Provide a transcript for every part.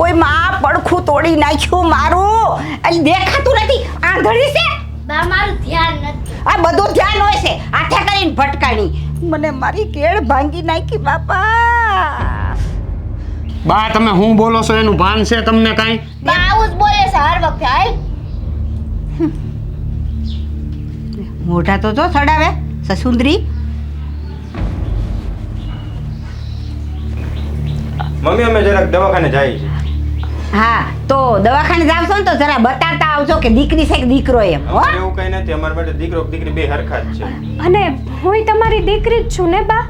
ઓય માં પડખું તોડી નાખ્યું મારું. અલી દેખાતું નથી. આંધળી છે. બા મારું ધ્યાન નથી. આ બધું ધ્યાન હોય છે. હાથે કરીને ભટકાણી. મને મારી કેળ ભાંગી નાખી બાપા. બા તમે હું બોલો છો એનું ભાન છે તમને કાંઈ? બા આવું જ બોલે છે હર વખતે. હાલ મોઢા તો જો સડાવે સસુંદરી. મમ્મી અમે જરાક દવાખાને જાય છે. હા તો દવાખાને જાવશો ને તો જરા બતાતા આવજો કે દીકરી છે કે દીકરો એમ. હો અમારે એવું કઈ નથી. અમારા માટે દીકરો દીકરી બે હરખા જ છે. અને હું તમારી દીકરી જ છું ને બા.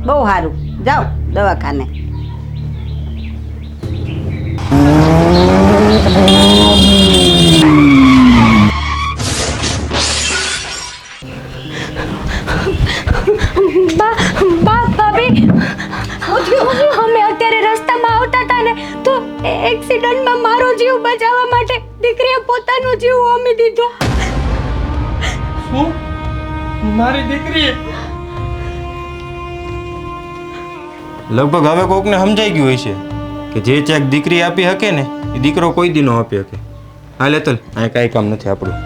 બહુ સારું. જાઓ દવાખાને. ભાભી અમે અત્યારે રસ્તામાં આવતા હતા ને તો એક્સિડન્ટમાં મારો જીવ બચાવવા માટે દીકરીએ પોતાનો જીવ હોમી દીધો. શું મારી દીકરી? લગભગ હવે કોકને સમજાઈ ગયું હોય છે કે જે ચેક દીકરી આપી શકે ને એ દીકરો કોઈ દી ન આપી શકે. હાલે તલ આ કાંઈ કામ નથી આપણું.